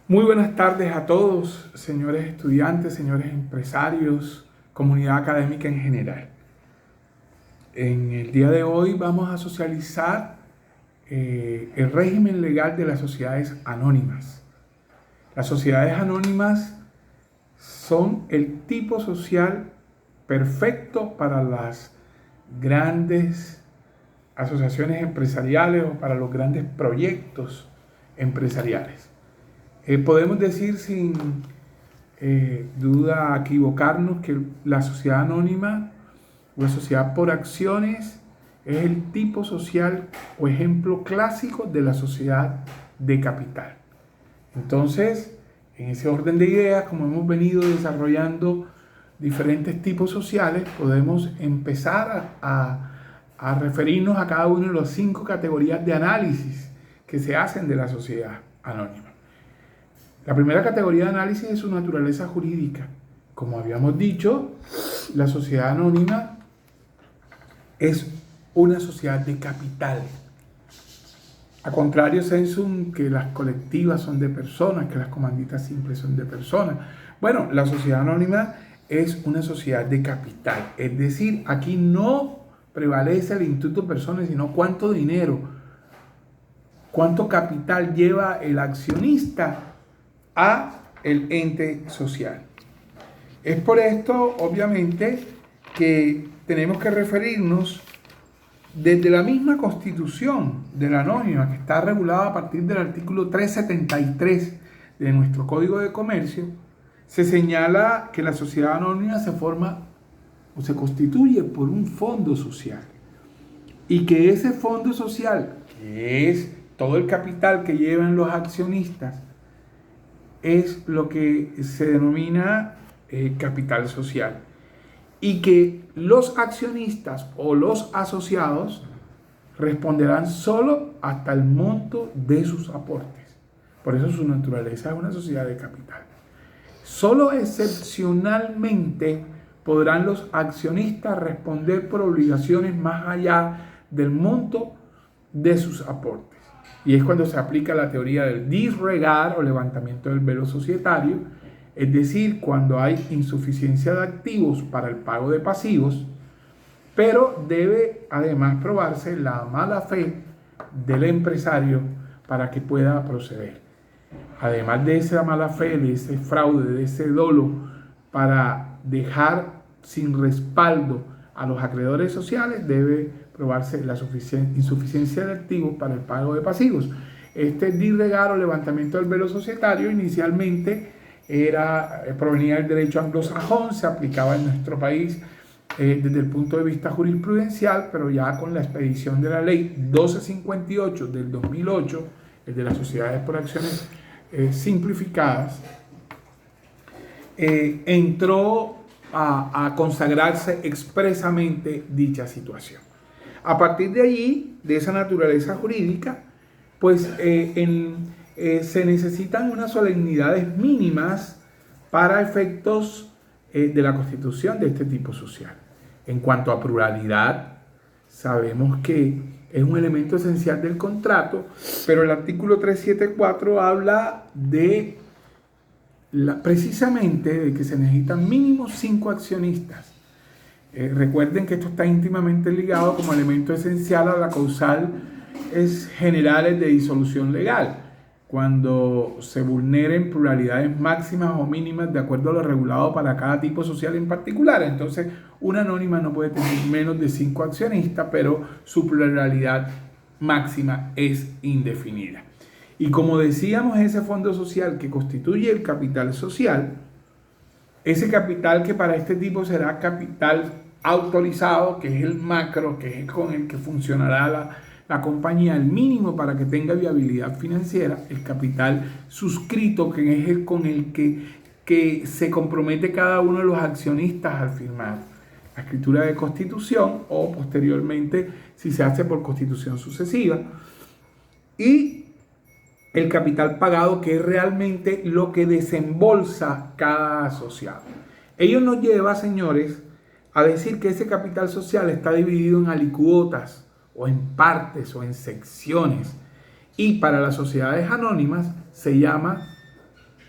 Muy buenas tardes a todos, señores estudiantes, señores empresarios, comunidad académica en general. En el día de hoy vamos a socializar el régimen legal de las sociedades anónimas. Las sociedades anónimas son el tipo social perfecto para las grandes asociaciones empresariales o para los grandes proyectos empresariales. Podemos decir sin duda equivocarnos que la sociedad anónima o la sociedad por acciones es el tipo social o ejemplo clásico de la sociedad de capital. Entonces, en ese orden de ideas, como hemos venido desarrollando diferentes tipos sociales, podemos empezar a referirnos a cada una de las 5 categorías de análisis que se hacen de la sociedad anónima. La primera categoría de análisis es su naturaleza jurídica. Como habíamos dicho, la sociedad anónima es una sociedad de capital. A contrario, sensum, que las colectivas son de personas, que las comanditas simples son de personas. Bueno, la sociedad anónima es una sociedad de capital. Es decir, aquí no prevalece el instituto personas, sino cuánto dinero, cuánto capital lleva el accionista a el ente social. Es por esto, obviamente, que tenemos que referirnos desde la misma constitución de la anónima, que está regulada a partir del artículo 373 de nuestro Código de Comercio. Se señala que la sociedad anónima se forma o se constituye por un fondo social, y que ese fondo social, que es todo el capital que llevan los accionistas, es lo que se denomina capital social, y que los accionistas o los asociados responderán solo hasta el monto de sus aportes. Por eso su naturaleza es una sociedad de capital. Solo excepcionalmente podrán los accionistas responder por obligaciones más allá del monto de sus aportes. Y es cuando se aplica la teoría del disregard o levantamiento del velo societario, es decir, cuando hay insuficiencia de activos para el pago de pasivos, pero debe además probarse la mala fe del empresario para que pueda proceder. Además de esa mala fe, de ese fraude, de ese dolo, para dejar sin respaldo a los acreedores sociales, debe probarse la insuficiencia de activos para el pago de pasivos. Este disregard o levantamiento del velo societario inicialmente provenía del derecho anglosajón, se aplicaba en nuestro país desde el punto de vista jurisprudencial, pero ya con la expedición de la ley 1258 del 2008, el de las sociedades por acciones simplificadas, entró a consagrarse expresamente dicha situación. A partir de allí, de esa naturaleza jurídica, pues se necesitan unas solemnidades mínimas para efectos de la constitución de este tipo social. En cuanto a pluralidad, sabemos que es un elemento esencial del contrato, pero el artículo 374 habla de precisamente de que se necesitan mínimo 5 accionistas. Recuerden que esto está íntimamente ligado como elemento esencial a la causal generales de disolución legal, cuando se vulneren pluralidades máximas o mínimas de acuerdo a lo regulado para cada tipo social en particular. Entonces, una anónima no puede tener menos de 5 accionistas, pero su pluralidad máxima es indefinida. Y como decíamos, ese fondo social que constituye el capital social, ese capital que para este tipo será capital autorizado, que es el macro, que es con el que funcionará la compañía, el mínimo para que tenga viabilidad financiera, el capital suscrito, que es el con el que se compromete cada uno de los accionistas al firmar la escritura de constitución o posteriormente si se hace por constitución sucesiva, y el capital pagado, que es realmente lo que desembolsa cada asociado. Ello nos lleva, señores, a decir que ese capital social está dividido en alicuotas o en partes o en secciones, y para las sociedades anónimas se llama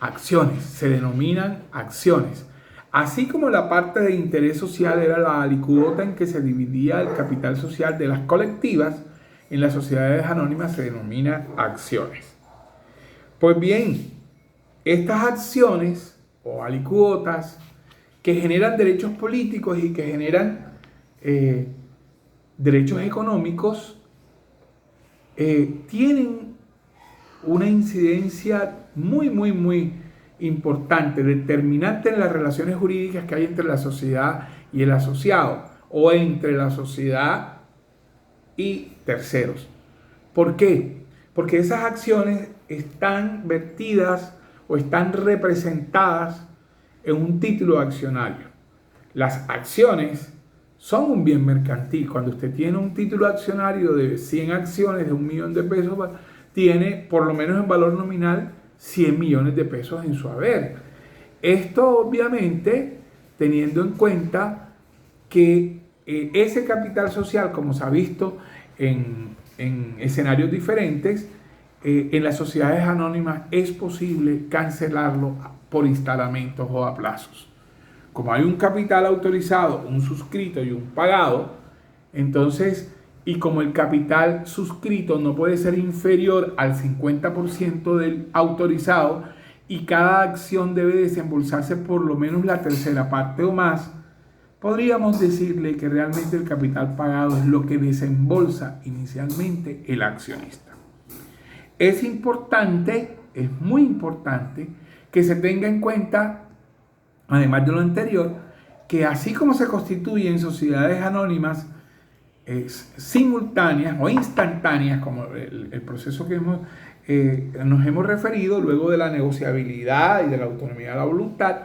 acciones, se denominan acciones. Así como la parte de interés social era la alicuota en que se dividía el capital social de las colectivas, en las sociedades anónimas se denomina acciones. Pues bien, estas acciones o alicuotas que generan derechos políticos y que generan derechos económicos tienen una incidencia muy importante, determinante en las relaciones jurídicas que hay entre la sociedad y el asociado, o entre la sociedad y terceros. ¿Por qué? Porque esas acciones están vertidas o están representadas en un título accionario. Las acciones son un bien mercantil. Cuando usted tiene un título accionario de 100 acciones de $1.000.000, tiene por lo menos en valor nominal 100 millones de pesos en su haber. Esto obviamente teniendo en cuenta que ese capital social, como se ha visto en escenarios diferentes, en las sociedades anónimas es posible cancelarlo por instalamientos o a plazos. Como hay un capital autorizado, un suscrito y un pagado, entonces, y como el capital suscrito no puede ser inferior al 50% del autorizado y cada acción debe desembolsarse por lo menos la tercera parte o más, podríamos decirle que realmente el capital pagado es lo que desembolsa inicialmente el accionista. Es importante, es muy importante que se tenga en cuenta, además de lo anterior, que así como se constituyen sociedades anónimas simultáneas o instantáneas, como el proceso que nos hemos referido, luego de la negociabilidad y de la autonomía de la voluntad,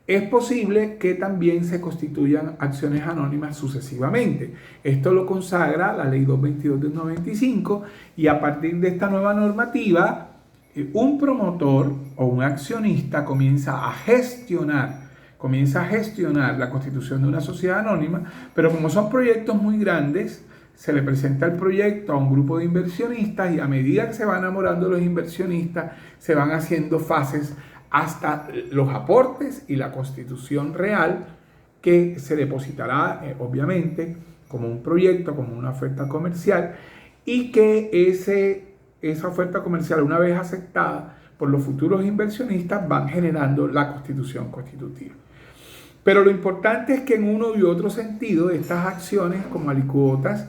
es posible que también se constituyan acciones anónimas sucesivamente. Esto lo consagra la Ley 222 del 95 y a partir de esta nueva normativa, un promotor o un accionista comienza a gestionar la constitución de una sociedad anónima, pero como son proyectos muy grandes, se le presenta el proyecto a un grupo de inversionistas y a medida que se van enamorando los inversionistas, se van haciendo fases hasta los aportes y la constitución real que se depositará, obviamente, como un proyecto, como una oferta comercial, y que esa oferta comercial, una vez aceptada por los futuros inversionistas, van generando la constitución constitutiva. Pero lo importante es que en uno y otro sentido, estas acciones como alicuotas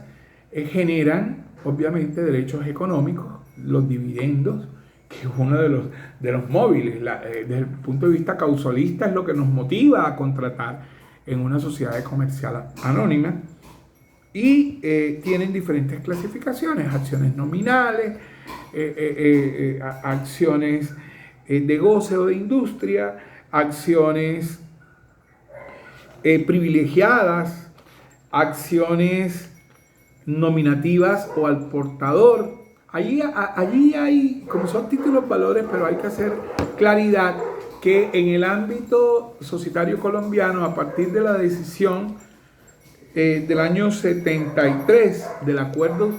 generan, obviamente, derechos económicos, los dividendos, que es uno de los móviles. Desde el punto de vista causalista es lo que nos motiva a contratar en una sociedad comercial anónima. Y tienen diferentes clasificaciones: acciones nominales, acciones de goce o de industria, acciones privilegiadas, acciones nominativas o al portador. Allí hay, como son títulos valores, pero hay que hacer claridad que en el ámbito societario colombiano, a partir de la decisión del año 73 del acuerdo,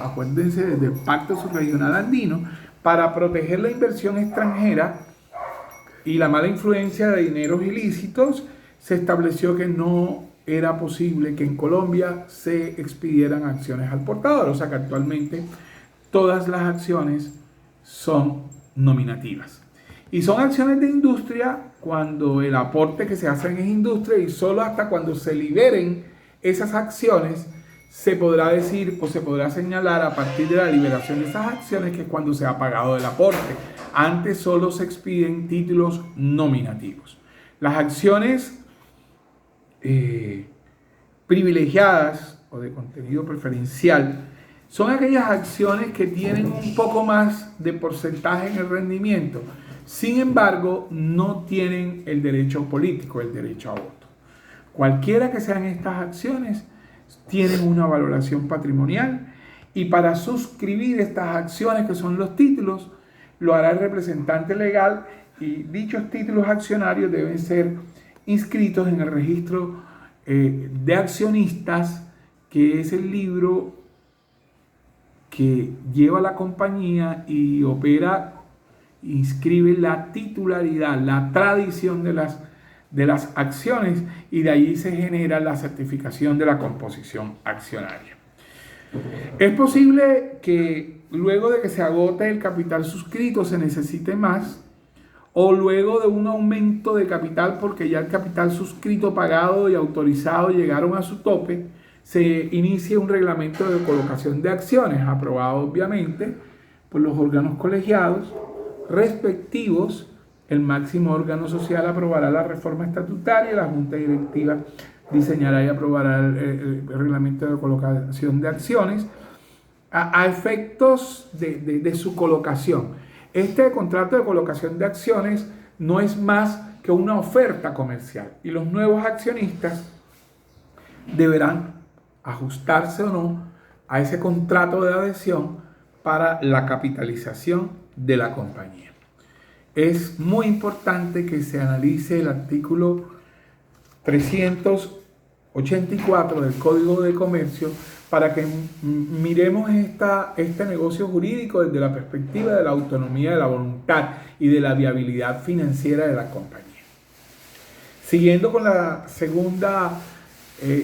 acuérdense, del Pacto Subregional Andino, para proteger la inversión extranjera y la mala influencia de dineros ilícitos, se estableció que no era posible que en Colombia se expidieran acciones al portador, o sea que actualmente todas las acciones son nominativas. Y son acciones de industria cuando el aporte que se hace es industria, y solo hasta cuando se liberen esas acciones se podrá decir o se podrá señalar a partir de la liberación de esas acciones que es cuando se ha pagado el aporte. Antes solo se expiden títulos nominativos. Las acciones privilegiadas o de contenido preferencial son aquellas acciones que tienen un poco más de porcentaje en el rendimiento, sin embargo no tienen el derecho político, el derecho a voto. Cualquiera que sean estas acciones tienen una valoración patrimonial, y para suscribir estas acciones, que son los títulos, lo hará el representante legal, y dichos títulos accionarios deben ser inscritos en el registro de accionistas, que es el libro que lleva la compañía y opera inscribe la titularidad, la tradición de las acciones, y de ahí se genera la certificación de la composición accionaria. Es posible que luego de que se agote el capital suscrito se necesite más, o luego de un aumento de capital porque ya el capital suscrito, pagado y autorizado llegaron a su tope, se inicia un reglamento de colocación de acciones, aprobado obviamente por los órganos colegiados respectivos. El máximo órgano social aprobará la reforma estatutaria, la junta directiva diseñará y aprobará el reglamento de colocación de acciones a efectos de su colocación. Este contrato de colocación de acciones no es más que una oferta comercial, y los nuevos accionistas deberán ajustarse o no a ese contrato de adhesión para la capitalización de la compañía. Es muy importante que se analice el artículo 384 del Código de Comercio para que miremos este negocio jurídico desde la perspectiva de la autonomía de la voluntad y de la viabilidad financiera de la compañía. Siguiendo con la segunda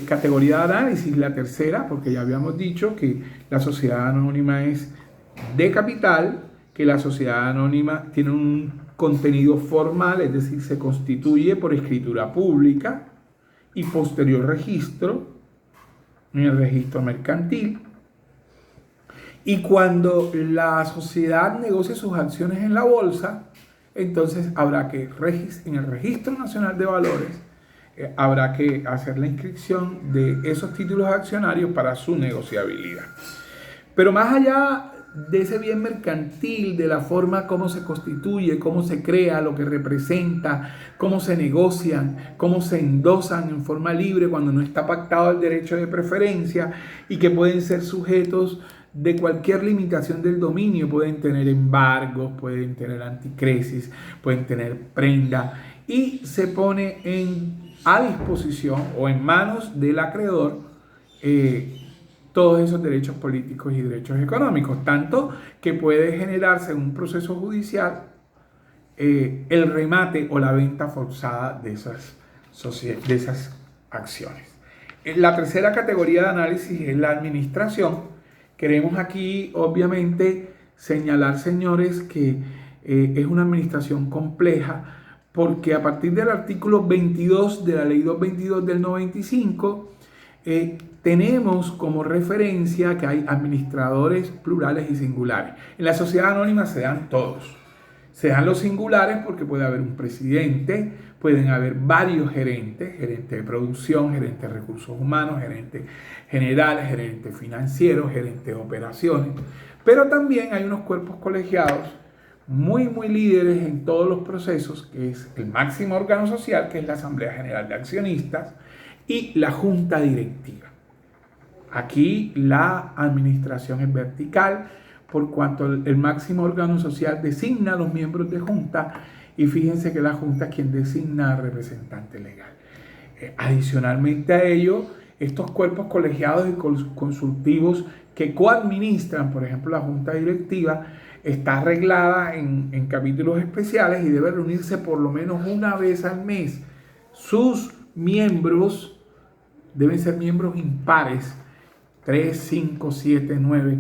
categoría de análisis, la tercera, porque ya habíamos dicho que la sociedad anónima es de capital, que la sociedad anónima tiene un contenido formal, es decir, se constituye por escritura pública y posterior registro en el registro mercantil. Y cuando la sociedad negocie sus acciones en la bolsa, entonces habrá que, en el Registro Nacional de Valores, habrá que hacer la inscripción de esos títulos accionarios para su negociabilidad. Pero más allá de ese bien mercantil, de la forma como se constituye, cómo se crea, lo que representa, cómo se negocian, cómo se endosan en forma libre cuando no está pactado el derecho de preferencia, y que pueden ser sujetos de cualquier limitación del dominio, pueden tener embargos, pueden tener anticresis, pueden tener prenda, y se pone a disposición o en manos del acreedor todos esos derechos políticos y derechos económicos, tanto que puede generarse un proceso judicial el remate o la venta forzada de esas acciones. La tercera categoría de análisis es la administración. Queremos aquí obviamente señalar, señores, que es una administración compleja, porque a partir del artículo 22 de la Ley 222 del 95, tenemos como referencia que hay administradores plurales y singulares. En la sociedad anónima se dan todos. Se dan los singulares porque puede haber un presidente, pueden haber varios gerentes, gerente de producción, gerente de recursos humanos, gerente general, gerente financiero, gerente de operaciones. Pero también hay unos cuerpos colegiados muy líderes en todos los procesos, que es el máximo órgano social, que es la Asamblea General de Accionistas, y la Junta Directiva. Aquí la administración es vertical, por cuanto el máximo órgano social designa a los miembros de junta, y fíjense que la junta es quien designa al representante legal. Adicionalmente a ello, estos cuerpos colegiados y consultivos que coadministran, por ejemplo, la junta directiva, está arreglada en capítulos especiales y debe reunirse por lo menos una vez al mes. Sus miembros deben ser miembros impares, 3, 5, 7, 9,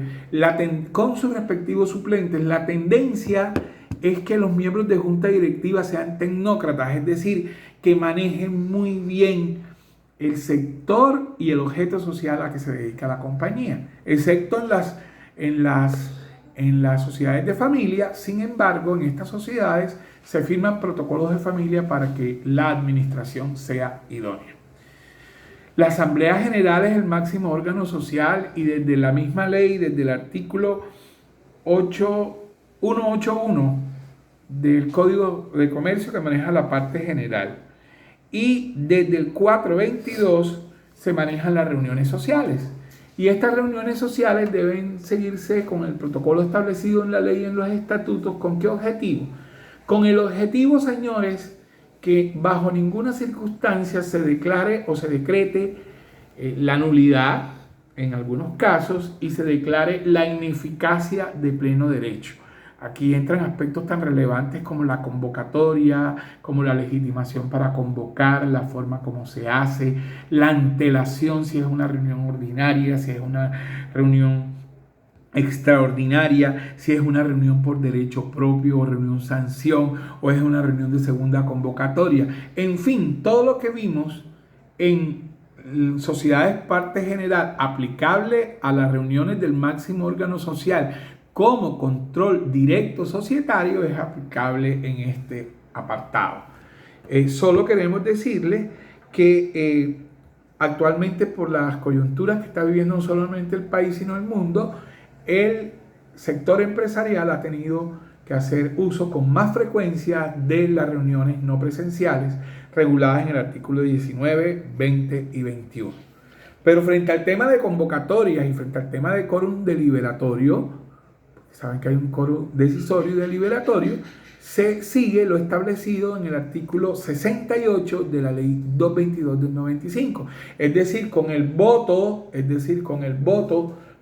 con sus respectivos suplentes. La tendencia es que los miembros de junta directiva sean tecnócratas, es decir, que manejen muy bien el sector y el objeto social a que se dedica la compañía, excepto en las sociedades de familia. Sin embargo, en estas sociedades se firman protocolos de familia para que la administración sea idónea. La Asamblea General es el máximo órgano social, y desde la misma ley, desde el artículo 181 del Código de Comercio, que maneja la parte general, y desde el 422 se manejan las reuniones sociales. Y estas reuniones sociales deben seguirse con el protocolo establecido en la ley y en los estatutos. ¿Con qué objetivo? Con el objetivo, señores, que bajo ninguna circunstancia se declare o se decrete la nulidad en algunos casos y se declare la ineficacia de pleno derecho. Aquí entran aspectos tan relevantes como la convocatoria, como la legitimación para convocar, la forma como se hace, la antelación, si es una reunión ordinaria, si es una reunión extraordinaria, si es una reunión por derecho propio o reunión sanción o es una reunión de segunda convocatoria. En fin, todo lo que vimos en sociedades parte general aplicable a las reuniones del máximo órgano social como control directo societario es aplicable en este apartado. Solo queremos decirles que actualmente por las coyunturas que está viviendo no solamente el país sino el mundo, el sector empresarial ha tenido que hacer uso con más frecuencia de las reuniones no presenciales reguladas en el artículo 19, 20 y 21. Pero frente al tema de convocatorias y frente al tema de quórum deliberatorio, saben que hay un quórum decisorio y deliberatorio, se sigue lo establecido en el artículo 68 de la ley 222 del 95. Es decir, con el voto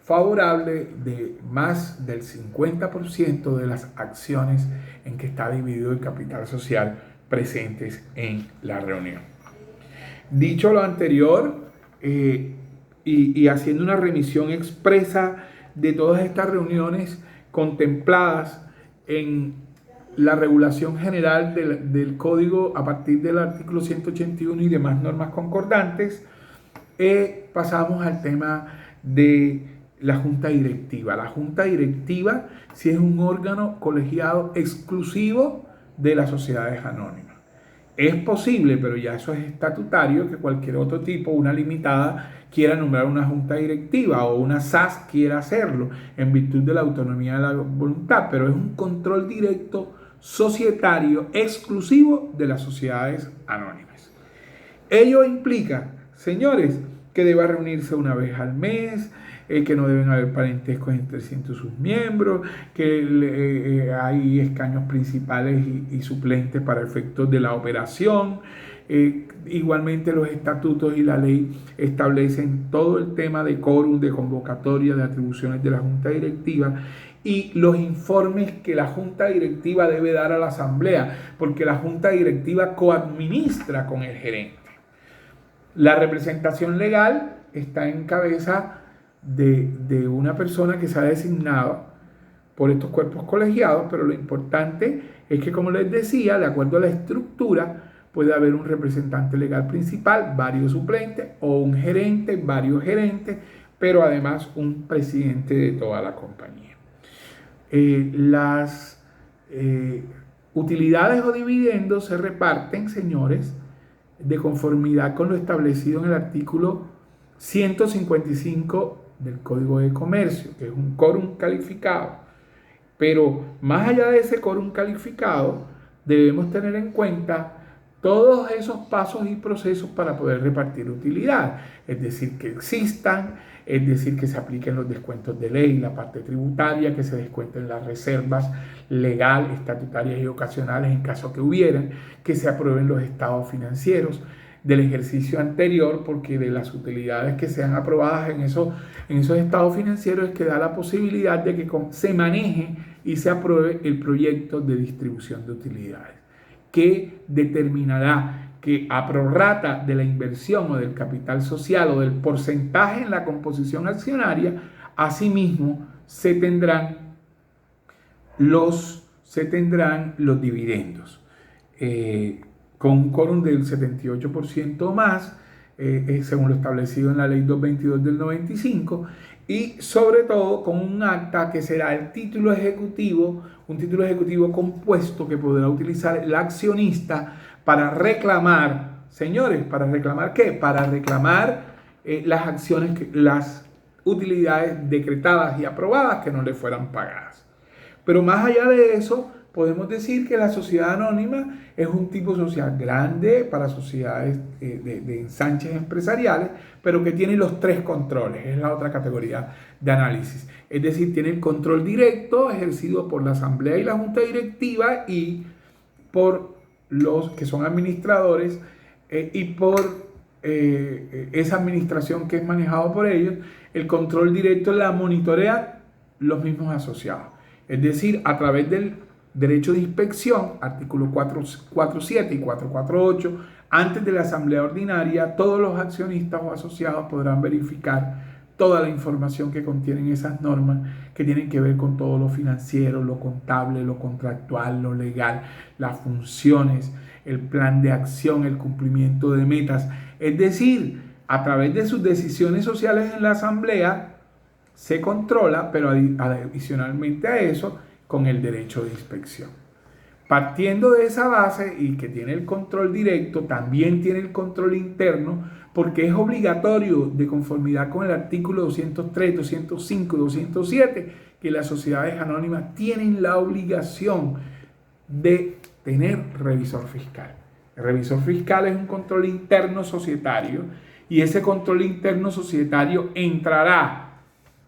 favorable de más del 50% de las acciones en que está dividido el capital social presentes en la reunión. Dicho lo anterior, y haciendo una remisión expresa de todas estas reuniones contempladas en la regulación general del código a partir del artículo 181 y demás normas concordantes, pasamos al tema de la junta directiva. La junta directiva sí es un órgano colegiado exclusivo de las sociedades anónimas. Es posible, pero ya eso es estatutario, que cualquier otro tipo, una limitada, quiera nombrar una junta directiva o una SAS quiera hacerlo en virtud de la autonomía de la voluntad, pero es un control directo societario exclusivo de las sociedades anónimas. Ello implica, señores, que deba reunirse una vez al mes, que no deben haber parentescos entre sus miembros, que hay escaños principales y suplentes para efectos de la operación. Igualmente los estatutos y la ley establecen todo el tema de quórum, de convocatoria, de atribuciones de la Junta Directiva y los informes que la Junta Directiva debe dar a la Asamblea, porque la Junta Directiva coadministra con el gerente. La representación legal está en cabeza de una persona que se ha designado por estos cuerpos colegiados, pero lo importante es que, como les decía, de acuerdo a la estructura, puede haber un representante legal principal, varios suplentes, o un gerente, varios gerentes, pero además un presidente de toda la compañía. Las utilidades o dividendos se reparten, señores, de conformidad con lo establecido en el artículo 155 del Código de Comercio, que es un quórum calificado. Pero más allá de ese quórum calificado, debemos tener en cuenta todos esos pasos y procesos para poder repartir utilidad, es decir, que existan, es decir, que se apliquen los descuentos de ley, la parte tributaria, que se descuenten las reservas legal, estatutarias y ocasionales en caso que hubieran, que se aprueben los estados financieros del ejercicio anterior, porque de las utilidades que sean aprobadas en esos estados financieros es que da la posibilidad de que se maneje y se apruebe el proyecto de distribución de utilidades, que determinará que a prorrata de la inversión o del capital social o del porcentaje en la composición accionaria, asimismo se tendrán los dividendos. Con un quórum del 78% más, según lo establecido en la ley 222 del 95, y sobre todo con un acta que será el título ejecutivo, un título ejecutivo compuesto que podrá utilizar el accionista para reclamar, señores, ¿para reclamar qué? Para reclamar las acciones, las utilidades decretadas y aprobadas que no le fueran pagadas. Pero más allá de eso, podemos decir que la sociedad anónima es un tipo social grande para sociedades de ensanches empresariales, pero que tiene los tres controles, es la otra categoría de análisis. Es decir, tiene el control directo ejercido por la Asamblea y la Junta Directiva y por los que son administradores y por esa administración que es manejado por ellos. El control directo la monitorea los mismos asociados. Es decir, a través del derecho de inspección, artículos 447 y 448, antes de la asamblea ordinaria, todos los accionistas o asociados podrán verificar toda la información que contienen esas normas que tienen que ver con todo lo financiero, lo contable, lo contractual, lo legal, las funciones, el plan de acción, el cumplimiento de metas. Es decir, a través de sus decisiones sociales en la asamblea se controla, pero adicionalmente a eso, con el derecho de inspección. Partiendo de esa base y que tiene el control directo, también tiene el control interno, porque es obligatorio, de conformidad con el artículo 203, 205 y 207, que las sociedades anónimas tienen la obligación de tener revisor fiscal. El revisor fiscal es un control interno societario y ese control interno societario entrará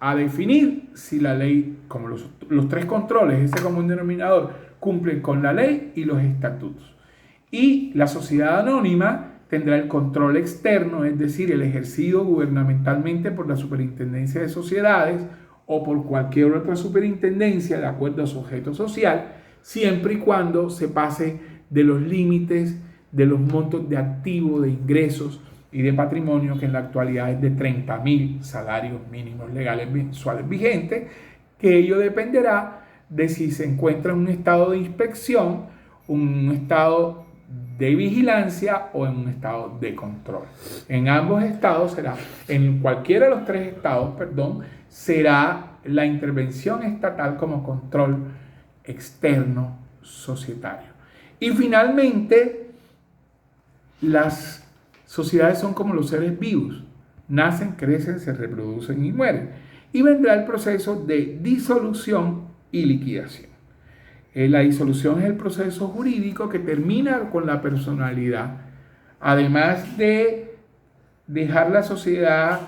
a definir si la ley, como los tres controles, ese común denominador, cumplen con la ley y los estatutos. Y la sociedad anónima tendrá el control externo, es decir, el ejercido gubernamentalmente por la Superintendencia de Sociedades o por cualquier otra superintendencia de acuerdo a su objeto social, siempre y cuando se pase de los límites de los montos de activo, de ingresos y de patrimonio, que en la actualidad es de 30.000 salarios mínimos legales mensuales vigentes, que ello dependerá de si se encuentra en un estado de inspección, un estado de vigilancia o en un estado de control. En ambos estados será, en cualquiera de los tres estados, será la intervención estatal como control externo societario. Y finalmente, las sociedades son como los seres vivos, nacen, crecen, se reproducen y mueren. Y vendrá el proceso de disolución y liquidación. La disolución es el proceso jurídico que termina con la personalidad, además de dejar la sociedad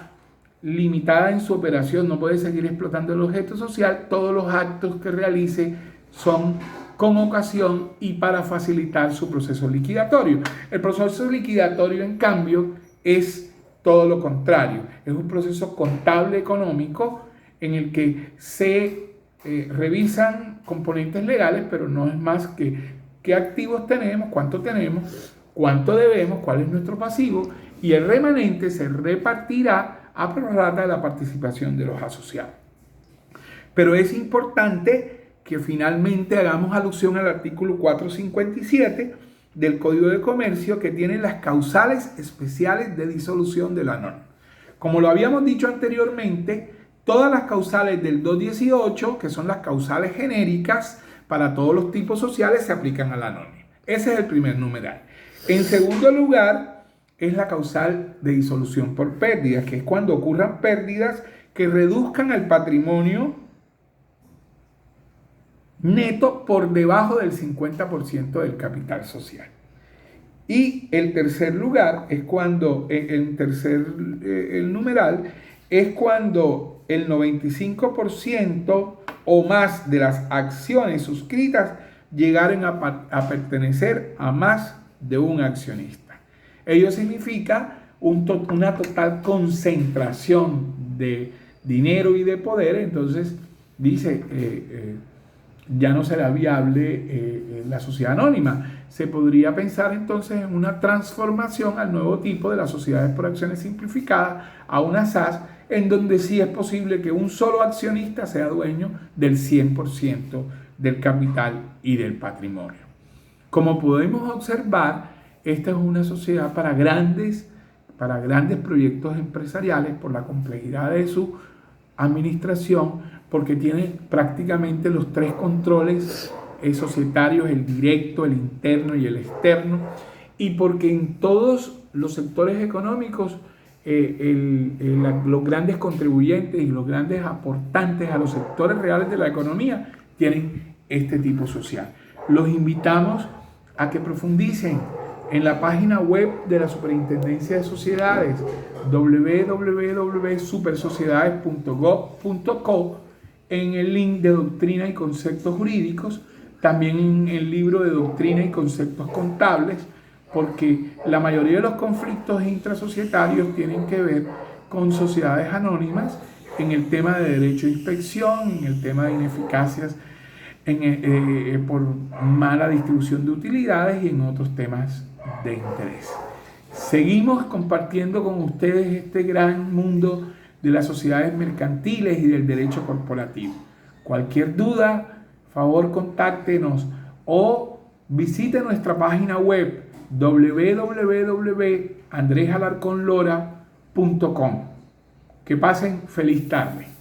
limitada en su operación, no puede seguir explotando el objeto social. Todos los actos que realice son con ocasión y para facilitar su proceso liquidatorio. El proceso liquidatorio, en cambio, es todo lo contrario. Es un proceso contable económico en el que se revisan componentes legales, pero no es más que qué activos tenemos, cuánto debemos, cuál es nuestro pasivo, y el remanente se repartirá a prorrata de la participación de los asociados. Pero es importante que finalmente hagamos alusión al artículo 457 del Código de Comercio, que tiene las causales especiales de disolución de la norma. Como lo habíamos dicho anteriormente, todas las causales del 218, que son las causales genéricas para todos los tipos sociales, se aplican a la norma. Ese es el primer numeral. En segundo lugar, es la causal de disolución por pérdidas, que es cuando ocurran pérdidas que reduzcan el patrimonio neto por debajo del 50% del capital social. Y el tercer lugar es cuando, el numeral, es cuando el 95% o más de las acciones suscritas llegaren a pertenecer a más de un accionista. Ello significa una total concentración de dinero y de poder. Entonces dice, ya no será viable la sociedad anónima. Se podría pensar entonces en una transformación al nuevo tipo de las sociedades por acciones simplificadas, a una SAS, en donde sí es posible que un solo accionista sea dueño del 100% del capital y del patrimonio. Como podemos observar, esta es una sociedad para grandes proyectos empresariales por la complejidad de su administración, porque tiene prácticamente los tres controles societarios, el directo, el interno y el externo, y porque en todos los sectores económicos los grandes contribuyentes y los grandes aportantes a los sectores reales de la economía tienen este tipo social. Los invitamos a que profundicen en la página web de la Superintendencia de Sociedades, www.supersociedades.gov.co, en el link de Doctrina y Conceptos Jurídicos, también en el libro de Doctrina y Conceptos Contables, porque la mayoría de los conflictos intrasocietarios tienen que ver con sociedades anónimas en el tema de derecho de inspección, en el tema de ineficacias por mala distribución de utilidades y en otros temas de interés. Seguimos compartiendo con ustedes este gran mundo de las sociedades mercantiles y del derecho corporativo. Cualquier duda, favor contáctenos o visite nuestra página web www.andresalarconlora.com. Que pasen feliz tarde.